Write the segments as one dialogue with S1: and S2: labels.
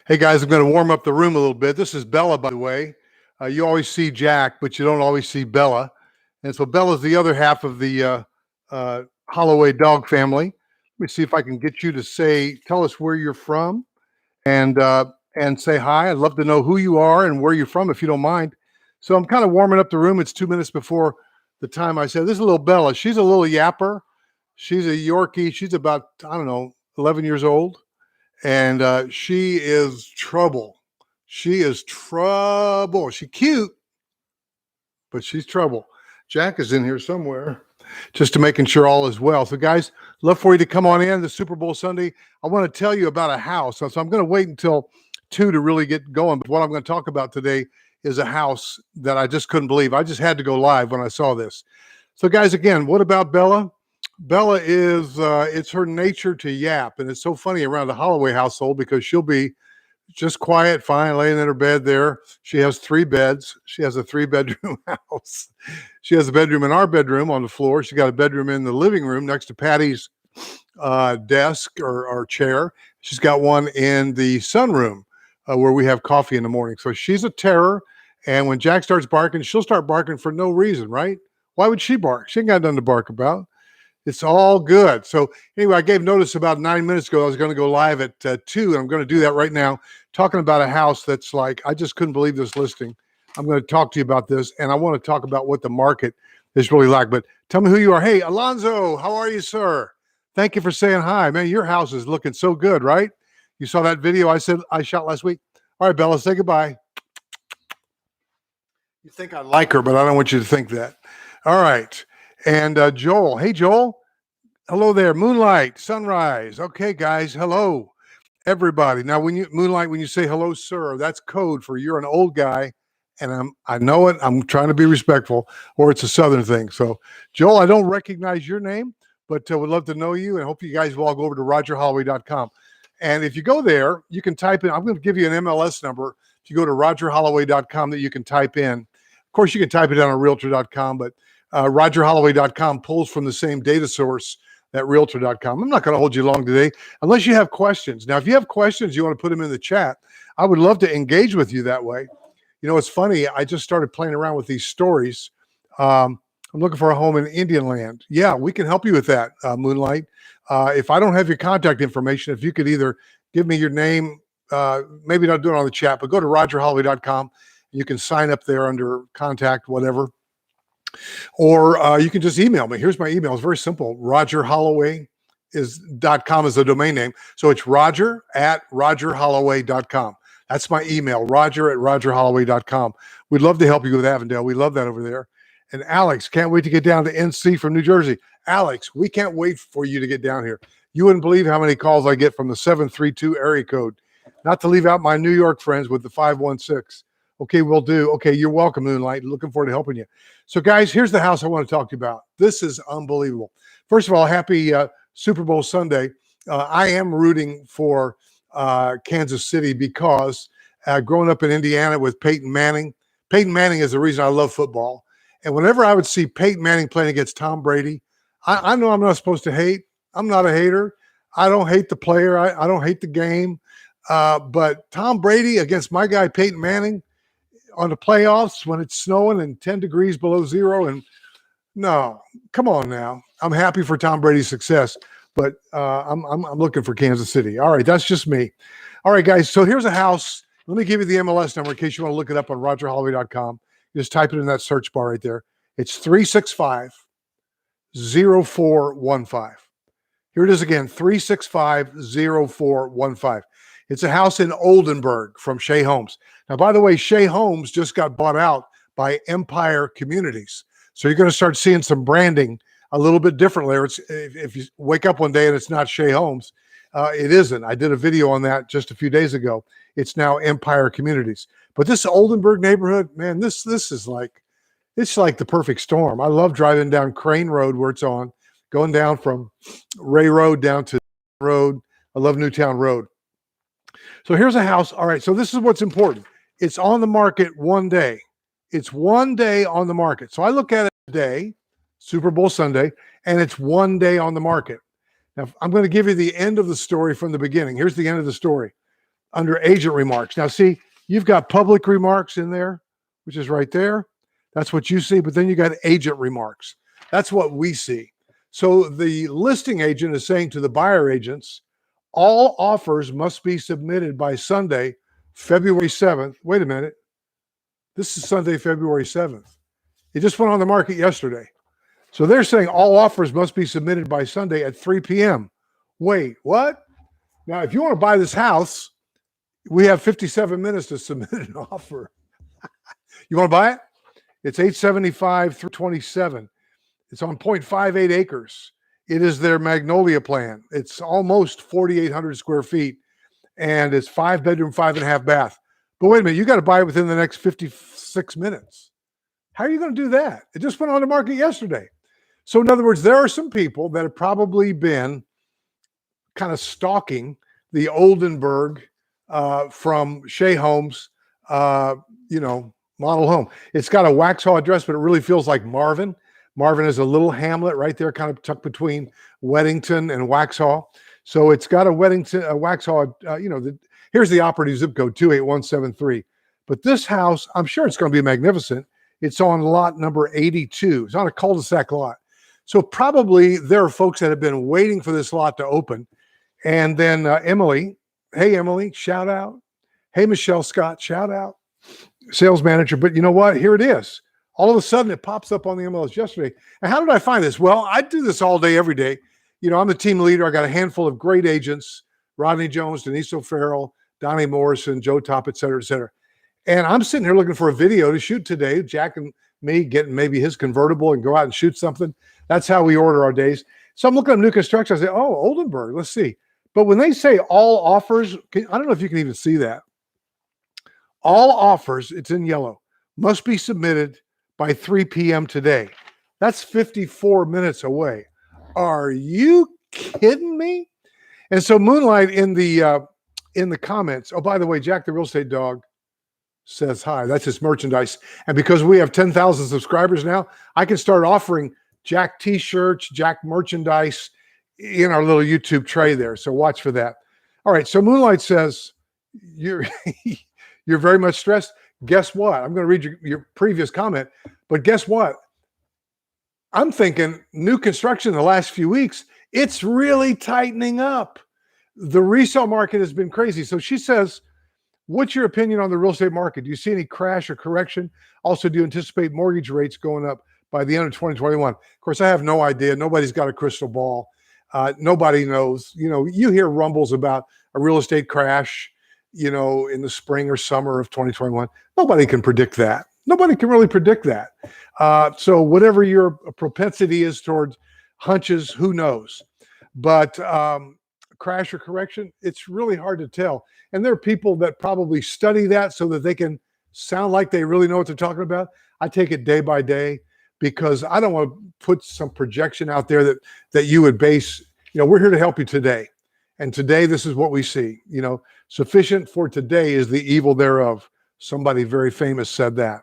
S1: Hey guys, I'm going to warm up the room a little bit. This is Bella, by the way. You always see Jack, but you don't always see Bella. And so Bella's the other half of the Holloway dog family. Let me see if I can get you to tell us where you're from and say hi. I'd love to know who you are and where you're from, if you don't mind. So I'm kind of warming up the room. It's 2 minutes before the time I said. This is a little Bella. She's a little yapper. She's a Yorkie. She's about, I don't know, 11 years old. And she is trouble. She is trouble. She's cute, but she's trouble. Jack is in here somewhere, just to making sure all is well. So, guys, love for you to come on in the Super Bowl Sunday. I want to tell you about a house. So I'm going to wait until 2 to really get going. But what I'm going to talk about today is a house that I just couldn't believe. I just had to go live when I saw this. So, guys, again, what about Bella? Bella is, it's her nature to yap. And it's so funny around the Holloway household because she'll be just quiet, fine, laying in her bed there. She has 3 beds. She has a 3-bedroom house. She has a bedroom in our bedroom on the floor. She got a bedroom in the living room next to Patty's desk or chair. She's got one in the sunroom where we have coffee in the morning. So she's a terror. And when Jack starts barking, she'll start barking for no reason, right? Why would she bark? She ain't got nothing to bark about. It's all good. So anyway, I gave notice about 9 minutes ago. I was going to go live at 2, and I'm going to do that right now, talking about a house that's like, I just couldn't believe this listing. I'm going to talk to you about this, and I want to talk about what the market is really like. But tell me who you are. Hey, Alonzo, how are you, sir? Thank you for saying hi. Man, your house is looking so good, right? You saw that video I shot last week? All right, Bella, say goodbye. You think I like her, but I don't want you to think that. All right. And Joel. Hey, Joel. Hello there. Moonlight, sunrise. Okay, guys. Hello, everybody. Now, when you say hello, sir, that's code for you're an old guy. And I know it. I'm trying to be respectful, or it's a Southern thing. So, Joel, I don't recognize your name, but would love to know you. And hope you guys will all go over to rogerholloway.com. And if you go there, you can type in, I'm going to give you an MLS number. If you go to rogerholloway.com that you can type in. Of course, you can type it down on realtor.com, but rogerholloway.com pulls from the same data source that realtor.com. I'm not going to hold you long today unless you have questions. Now, if you have questions, you want to put them in the chat. I would love to engage with you that way. You know, it's funny. I just started playing around with these stories. I'm looking for a home in Indian Land. Yeah, we can help you with that, Moonlight. If I don't have your contact information, if you could either give me your name, maybe not do it on the chat, but go to rogerholloway.com. You can sign up there under contact, whatever. Or you can just email me. Here's my email. It's very simple. RogerHolloway.com is the domain name. So it's roger@rogerholloway.com. That's my email, roger@rogerholloway.com. We'd love to help you with Avondale. We love that over there. And Alex, can't wait to get down to NC from New Jersey. Alex, we can't wait for you to get down here. You wouldn't believe how many calls I get from the 732 area code. Not to leave out my New York friends with the 516. Okay, will do. Okay, you're welcome, Moonlight. Looking forward to helping you. So, guys, here's the house I want to talk to you about. This is unbelievable. First of all, happy Super Bowl Sunday. I am rooting for Kansas City because growing up in Indiana with Peyton Manning is the reason I love football. And whenever I would see Peyton Manning playing against Tom Brady, I know I'm not supposed to hate. I'm not a hater. I don't hate the player. I don't hate the game. But Tom Brady against my guy Peyton Manning, on the playoffs when it's snowing and 10 degrees below zero. And no, come on now. I'm happy for Tom Brady's success, but I'm looking for Kansas City. All right, that's just me. All right, guys, so here's a house. Let me give you the MLS number in case you want to look it up on rogerholloway.com. Just type it in that search bar right there. It's 365-0415. Here it is again, 365-0415. It's a house in Oldenburg from Shea Homes. Now, by the way, Shea Homes just got bought out by Empire Communities. So you're going to start seeing some branding a little bit differently. If you wake up one day and it's not Shea Homes, it isn't. I did a video on that just a few days ago. It's now Empire Communities. But this Oldenburg neighborhood, man, this is like, it's like the perfect storm. I love driving down Crane Road where it's on, going down from Ray Road down to Road. I love Newtown Road. So here's a house. All right. So this is what's important. It's on the market one day. It's one day on the market. So I look at it today, Super Bowl Sunday, and it's one day on the market. Now, I'm going to give you the end of the story from the beginning. Here's the end of the story. under agent remarks. Now, see, you've got public remarks in there, which is right there. That's what you see. But then you got agent remarks. That's what we see. So the listing agent is saying to the buyer agents, all offers must be submitted by Sunday, February 7th. Wait a minute. This is Sunday, February 7th. It just went on the market yesterday. So they're saying all offers must be submitted by Sunday at 3 p.m. Wait, what? Now, if you want to buy this house, we have 57 minutes to submit an offer. You want to buy it? It's 875 through 27. It's on 0.58 acres. It is their Magnolia plan. It's almost 4,800 square feet, and it's 5-bedroom, 5.5 bath. But wait a minute, you got to buy it within the next 56 minutes. How are you going to do that? It just went on the market yesterday. So in other words, there are some people that have probably been kind of stalking the Oldenburg from Shea Homes, model home. It's got a Waxhaw address, but it really feels like Marvin. Marvin is a little hamlet right there, kind of tucked between Weddington and Waxhaw. So it's got a Waxhaw, here's the operative zip code, 28173. But this house, I'm sure it's going to be magnificent. It's on lot number 82. It's on a cul-de-sac lot. So probably there are folks that have been waiting for this lot to open. And then Emily, hey, Emily, shout out. Hey, Michelle Scott, shout out. Sales manager. But you know what? Here it is. All of a sudden, it pops up on the MLS yesterday. And how did I find this? Well, I do this all day, every day. You know, I'm the team leader. I got a handful of great agents, Rodney Jones, Denise O'Farrell, Donnie Morrison, Joe Top, et cetera, et cetera. And I'm sitting here looking for a video to shoot today. Jack and me getting maybe his convertible and go out and shoot something. That's how we order our days. So I'm looking at new construction. I say, oh, Oldenburg, let's see. But when they say all offers, I don't know if you can even see that. All offers, it's in yellow, must be submitted by 3 p.m. today. That's 54 minutes away. Are you kidding me? And so Moonlight in the comments, oh, by the way, Jack the Real Estate Dog says hi. That's his merchandise. And because we have 10,000 subscribers now, I can start offering Jack t-shirts, Jack merchandise in our little YouTube tray there. So watch for that. All right. So Moonlight says, you're very much stressed. Guess what? I'm going to read your previous comment, but guess what? I'm thinking new construction in the last few weeks, it's really tightening up. The resale market has been crazy. So she says, what's your opinion on the real estate market? Do you see any crash or correction? Also, do you anticipate mortgage rates going up by the end of 2021? Of course, I have no idea. Nobody's got a crystal ball. Nobody knows. You know, you hear rumbles about a real estate crash, you know, in the spring or summer of 2021. Nobody can predict that. Nobody can really predict that. So whatever your propensity is towards hunches, who knows? But crash or correction, it's really hard to tell. And there are people that probably study that so that they can sound like they really know what they're talking about. I take it day by day because I don't want to put some projection out there that you would base, you know, we're here to help you today. And today, this is what we see. You know, sufficient for today is the evil thereof. Somebody very famous said that.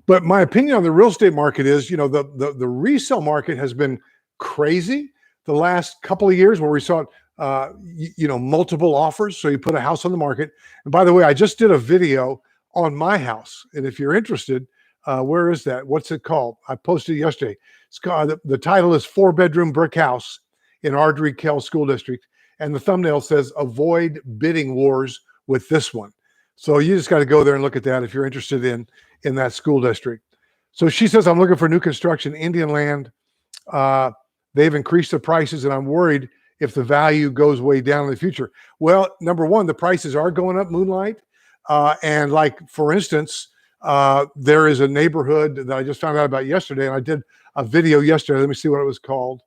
S1: But my opinion on the real estate market is, you know, the resale market has been crazy the last couple of years where we saw, multiple offers. So you put a house on the market. And by the way, I just did a video on my house. And if you're interested, where is that? What's it called? I posted it yesterday. It's called, the title is 4-bedroom brick house in Ardrey-Kell School District. And the thumbnail says, avoid bidding wars with this one. So you just got to go there and look at that if you're interested in that school district. So she says, I'm looking for new construction, Indian land. They've increased the prices and I'm worried if the value goes way down in the future. Well, number one, the prices are going up, Moonlight. And like, for instance, there is a neighborhood that I just found out about yesterday. And I did a video yesterday. Let me see what it was called.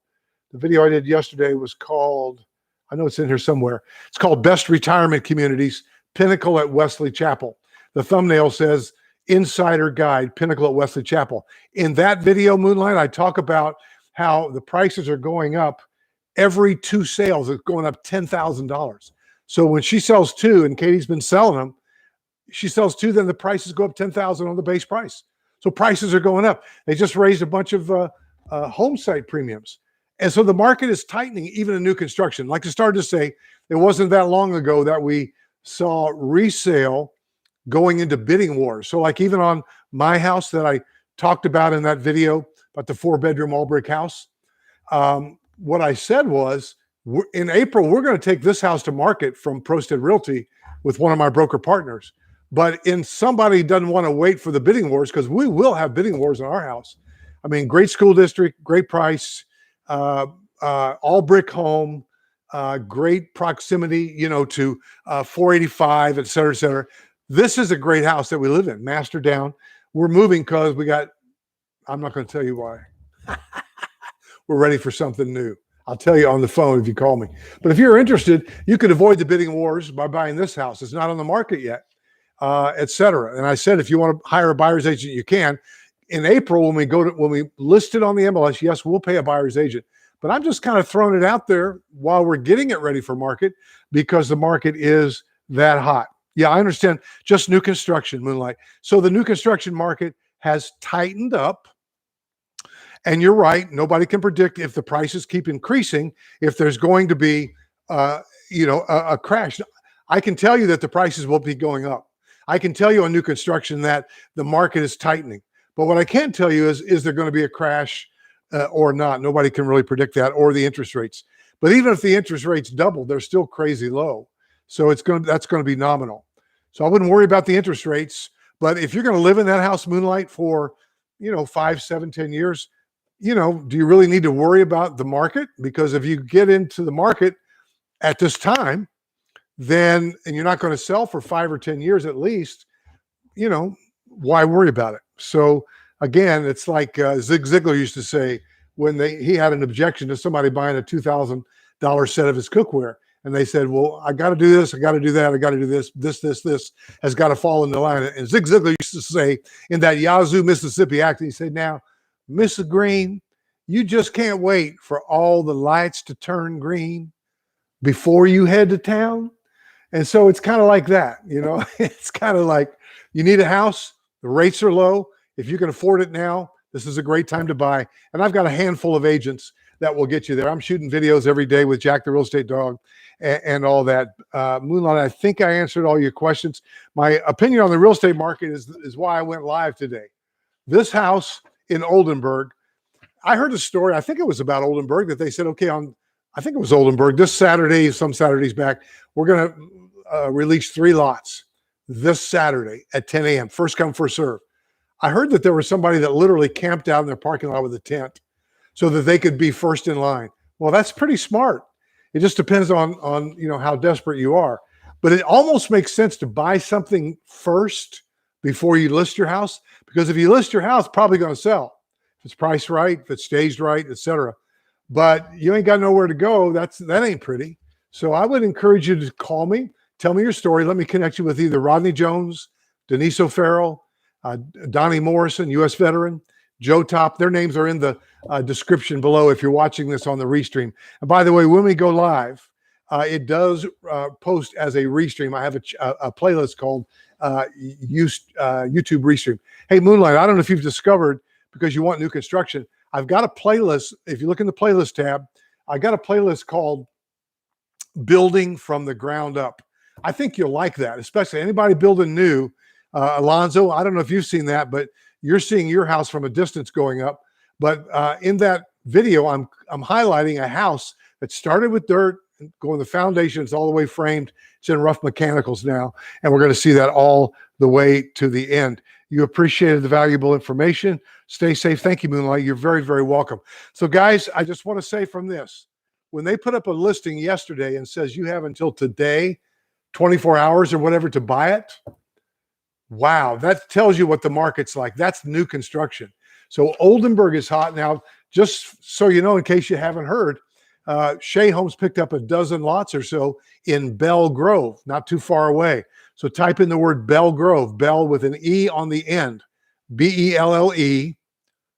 S1: The video I did yesterday was called, I know it's in here somewhere. It's called Best Retirement Communities, Pinnacle at Wesley Chapel. The thumbnail says, Insider Guide, Pinnacle at Wesley Chapel. In that video, Moonlight, I talk about how the prices are going up. Every 2 sales, it's going up $10,000. So when she sells 2, and Katie's been selling them, she sells 2, then the prices go up $10,000 on the base price. So prices are going up. They just raised a bunch of home site premiums. And so the market is tightening even in new construction. Like I started to say, it wasn't that long ago that we saw resale going into bidding wars. So like even on my house that I talked about in that video about the 4-bedroom all brick house, what I said was, in April, we're going to take this house to market from Prosted Realty with one of my broker partners. But in somebody doesn't want to wait for the bidding wars, because we will have bidding wars in our house. I mean, great school district, great price, all brick home, great proximity, you know, to 485, et cetera, et cetera. This is a great house that we live in, master down. We're moving because we got, I'm not going to tell you why. We're ready for something new. I'll tell you on the phone if you call me. But if you're interested, you could avoid the bidding wars by buying this house. It's not on the market yet, et cetera. And I said, if you want to hire a buyer's agent, you can. In April, when we list it on the MLS, yes, we'll pay a buyer's agent. But I'm just kind of throwing it out there while we're getting it ready for market, because the market is that hot. Yeah, I understand. Just new construction, Moonlight. So the new construction market has tightened up. And you're right. Nobody can predict if the prices keep increasing, if there's going to be, a crash. I can tell you that the prices will be going up. I can tell you on new construction that the market is tightening. But what I can't tell you is there going to be a crash or not? Nobody can really predict that, or the interest rates. But even if the interest rates double, they're still crazy low. So that's going to be nominal. So I wouldn't worry about the interest rates. But if you're going to live in that house, Moonlight, for 5, 7, 10 years, do you really need to worry about the market? Because if you get into the market at this time, and you're not going to sell for 5 or 10 years at least, why worry about it? So again, it's like Zig Ziglar used to say when he had an objection to somebody buying a $2,000 set of his cookware. And they said, well, I got to do this, I got to do that, I got to do this has got to fall into line. And Zig Ziglar used to say in that Yazoo, Mississippi accent, he said, now, Mr. Green, you just can't wait for all the lights to turn green before you head to town. And so it's kind of like that, it's kind of like you need a house, the rates are low. If you can afford it now, this is a great time to buy. And I've got a handful of agents that will get you there. I'm shooting videos every day with Jack the Real Estate Dog and all that. Moonlight, I think I answered all your questions. My opinion on the real estate market is why I went live today. This house in Oldenburg, I heard a story, I think it was about Oldenburg, that they said, okay, I think it was Oldenburg, this Saturday, some Saturdays back, we're going to release 3 lots this Saturday at 10 a.m. First come, first serve. I heard that there was somebody that literally camped out in their parking lot with a tent so that they could be first in line. Well, that's pretty smart. It just depends on how desperate you are. But it almost makes sense to buy something first before you list your house, because if you list your house, probably going to sell. If it's priced right, if it's staged right, etc. But you ain't got nowhere to go. That ain't pretty. So I would encourage you to call me, tell me your story. Let me connect you with either Rodney Jones, Denise O'Farrell, Donnie Morrison, U.S. veteran, Joe Top. Their names are in the description below if you're watching this on the restream. And by the way, when we go live, it does post as a restream. I have a playlist called YouTube Restream. Hey, Moonlight, I don't know if you've discovered, because you want new construction, I've got a playlist. If you look in the playlist tab, I got a playlist called Building from the Ground Up. I think you'll like that, especially anybody building new. Alonzo, I don't know if you've seen that, but you're seeing your house from a distance going up. But in that video, I'm highlighting a house that started with dirt, going the foundation, it's all the way framed. It's in rough mechanicals now, and we're going to see that all the way to the end. You appreciated the valuable information. Stay safe. Thank you, Moonlight. You're very, very welcome. So, guys, I just want to say from this, when they put up a listing yesterday and says you have until today, 24 hours or whatever, to buy it, wow, that tells you what the market's like. That's new construction. So Oldenburg is hot now. Just so you know, in case you haven't heard, Shea Homes picked up a dozen lots or so in Bell Grove, not too far away. So type in the word Bell Grove, Bell with an E on the end, B-E-L-L-E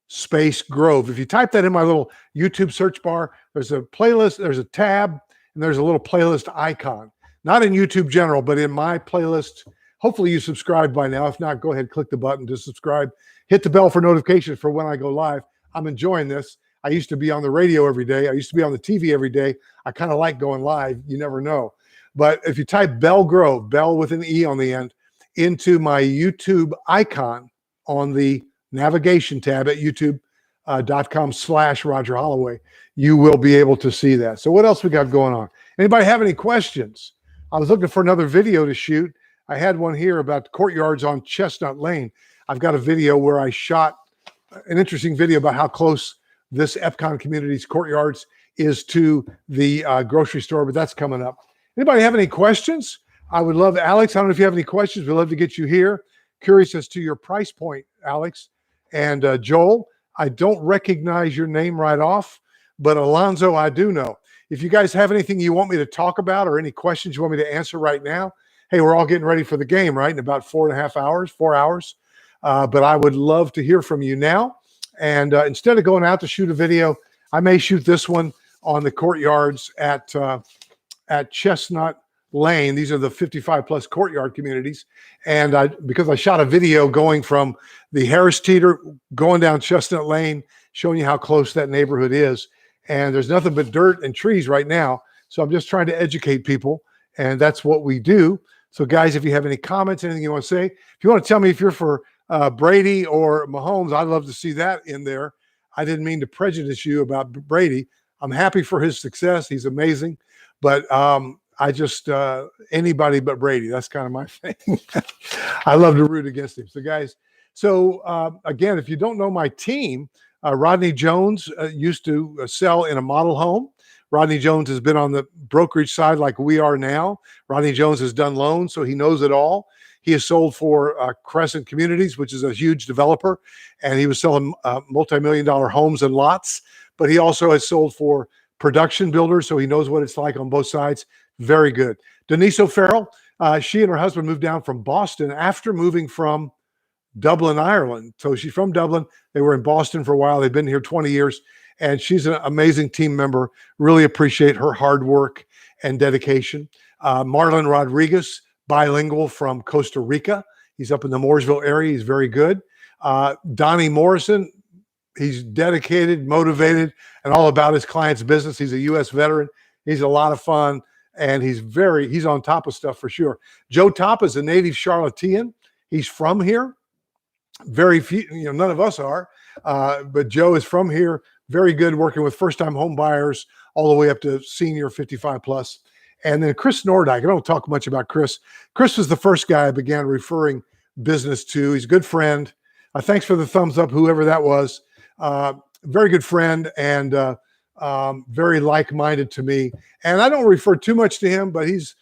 S1: space Grove. If you type that in my little YouTube search bar, there's a playlist, there's a tab, and there's a little playlist icon. Not in YouTube general, but in my playlist. Hopefully you subscribed by now. If not, go ahead, click the button to subscribe. Hit the bell for notifications for when I go live. I'm enjoying this. I used to be on the radio every day. I used to be on the TV every day. I kind of like going live. You never know. But if you type Bell Grove, Bell with an E on the end, into my YouTube icon on the navigation tab at youtube.com/Roger Holloway, you will be able to see that. So what else we got going on? Anybody have any questions? I was looking for another video to shoot. I had one here about courtyards on Chestnut Lane. I've got a video where I shot an interesting video about how close this Epcon Communities courtyards is to the grocery store, but that's coming up. Anybody have any questions? I would love, Alex, I don't know if you have any questions. We'd love to get you here. Curious as to your price point, Alex. And Joel, I don't recognize your name right off, but Alonzo, I do know. If you guys have anything you want me to talk about or any questions you want me to answer right now, hey, we're all getting ready for the game, right? In about 4.5 hours, 4 hours. But I would love to hear from you now. And instead of going out to shoot a video, I may shoot this one on the courtyards at Chestnut Lane. These are the 55 plus courtyard communities. And because I shot a video going from the Harris Teeter, going down Chestnut Lane, showing you how close that neighborhood is. And there's nothing but dirt and trees right now. So I'm just trying to educate people. And that's what we do. So guys, if you have any comments, anything you want to say, if you want to tell me if you're for Brady or Mahomes, I'd love to see that in there. I didn't mean to prejudice you about Brady. I'm happy for his success. He's amazing. But I just, anybody but Brady. That's kind of my thing. I love to root against him. So guys, again, if you don't know my team, Rodney Jones used to sell in a model home. Rodney Jones has been on the brokerage side like we are now. Rodney Jones has done loans, so he knows it all. He has sold for Crescent Communities, which is a huge developer, and he was selling multi-million-dollar homes and lots. But he also has sold for production builders, so he knows what it's like on both sides. Very good. Denise O'Farrell, she and her husband moved down from Boston after moving from Dublin, Ireland. So she's from Dublin. They were in Boston for a while. They've been here 20 years, and she's an amazing team member. Really appreciate her hard work and dedication. Marlon Rodriguez, bilingual from Costa Rica. He's up in the Mooresville area. He's very good. Donnie Morrison, he's dedicated, motivated, and all about his client's business. He's a U.S. veteran. He's a lot of fun, and he's on top of stuff for sure. Joe Top is a native Charlottean. He's from here. Very few, none of us are, but Joe is from here. Very good working with first-time home buyers all the way up to senior 55 plus. And then Chris Nordyke. I don't talk much about Chris. Chris was the first guy I began referring business to. He's a good friend. Thanks for the thumbs up, whoever that was. Very good friend and very like-minded to me. And I don't refer too much to him, but he's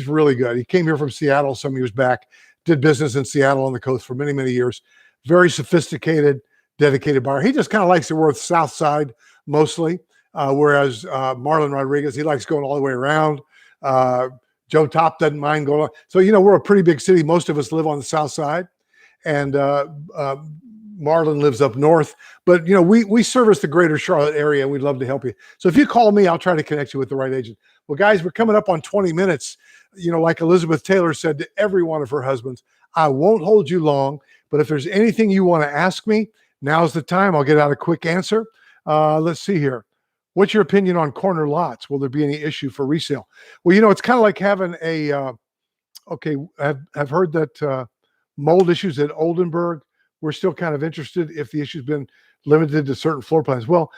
S1: really good. He came here from Seattle some years back, did business in Seattle on the coast for many, many years. Very sophisticated, dedicated buyer. He just kind of likes to work South Side mostly, whereas Marlon Rodriguez, he likes going all the way around. Joe Top doesn't mind going on. So, we're a pretty big city. Most of us live on the South Side, and Marlon lives up north. But, we service the greater Charlotte area, and we'd love to help you. So if you call me, I'll try to connect you with the right agent. Well, guys, we're coming up on 20 minutes. Like Elizabeth Taylor said to every one of her husbands, I won't hold you long, but if there's anything you want to ask me, now's the time. I'll get out a quick answer. Let's see here. What's your opinion on corner lots? Will there be any issue for resale? Well, it's kind of like having I've heard that mold issues at Oldenburg. We're still kind of interested if the issue's been limited to certain floor plans. Well,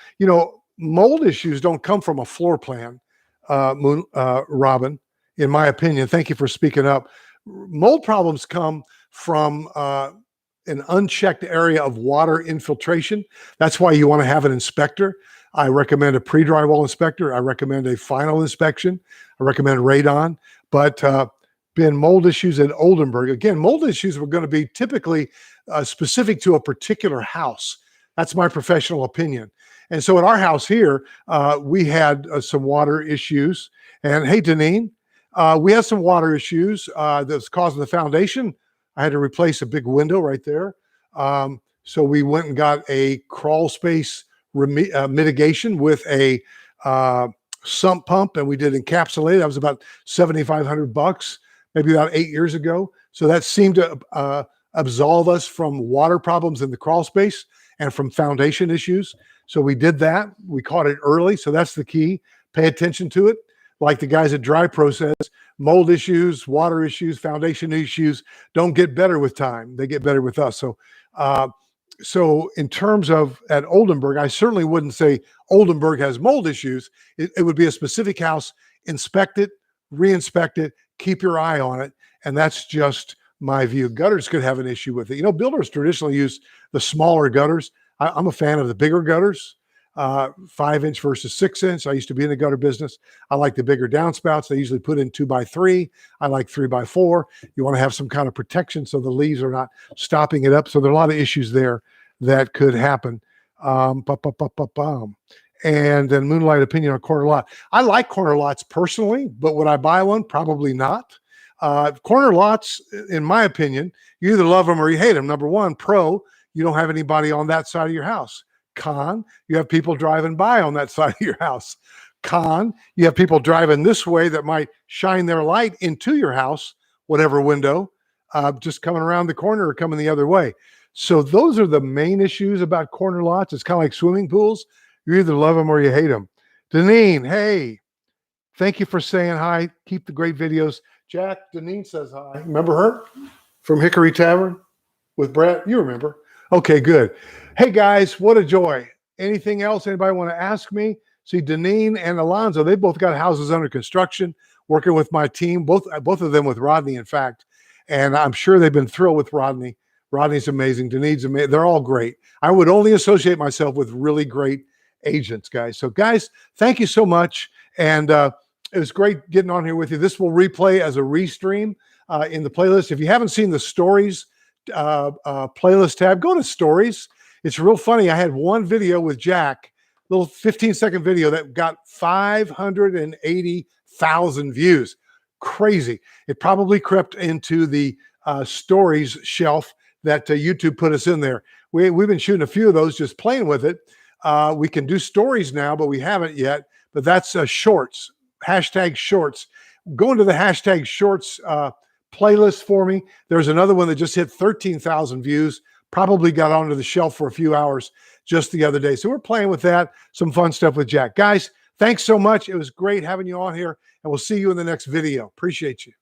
S1: mold issues don't come from a floor plan, Robin, in my opinion. Thank you for speaking up. Mold problems come from an unchecked area of water infiltration. That's why you want to have an inspector. I recommend a pre-drywall inspector. I recommend a final inspection. I recommend radon. But been mold issues at Oldenburg. Again, mold issues were going to be typically specific to a particular house. That's my professional opinion. And so at our house here, we had some water issues. And hey, Deneen, we had some water issues that's causing the foundation. I had to replace a big window right there. So we went and got a crawl space mitigation with a sump pump, and we did encapsulate. That was about $7,500, maybe about 8 years ago. So that seemed to absolve us from water problems in the crawl space and from foundation issues. So we did that. We caught it early. So that's the key. Pay attention to it. Like the guys at Dry Pro says, mold issues, water issues, foundation issues don't get better with time. They get better with us. So in terms of at Oldenburg, I certainly wouldn't say Oldenburg has mold issues. It would be a specific house. Inspect it, re-inspect it, keep your eye on it. And that's just my view. Gutters could have an issue with it. You know, builders traditionally use the smaller gutters. I'm a fan of the bigger gutters, 5-inch versus 6-inch. I used to be in the gutter business. I like the bigger downspouts. They usually put in 2x3. I like 3x4. You want to have some kind of protection so the leaves are not stopping it up. So there are a lot of issues there that could happen. And then Moonlight opinion on corner lot. I like corner lots personally, but would I buy one? Probably not. Corner lots, in my opinion, you either love them or you hate them. Number one, pro, you don't have anybody on that side of your house. Con, you have people driving by on that side of your house. Con, you have people driving this way that might shine their light into your house, whatever window, just coming around the corner or coming the other way. So those are the main issues about corner lots. It's kind of like swimming pools. You either love them or you hate them. Deneen, hey, thank you for saying hi. Keep the great videos. Jack, Deneen says hi. Remember her from Hickory Tavern with Brett? You remember. Okay, good. Hey, guys, what a joy. Anything else anybody want to ask me? See, Deneen and Alonzo, they both got houses under construction, working with my team, both of them with Rodney, in fact. And I'm sure they've been thrilled with Rodney. Rodney's amazing. Deneen's amazing. They're all great. I would only associate myself with really great agents, guys. So, guys, thank you so much. And it was great getting on here with you. This will replay as a restream in the playlist. If you haven't seen the stories playlist tab, go to stories. It's real funny. I had one video with Jack, little 15-second video that got 580,000 views. Crazy. It probably crept into the stories shelf that YouTube put us in there. We've been shooting a few of those, just playing with it. We can do stories now, but we haven't yet. But that's shorts, hashtag shorts. Go into the hashtag shorts playlist for me. There's another one that just hit 13,000 views, probably got onto the shelf for a few hours just the other day. So we're playing with that, some fun stuff with Jack. Guys, thanks so much. It was great having you on here, and we'll see you in the next video. Appreciate you.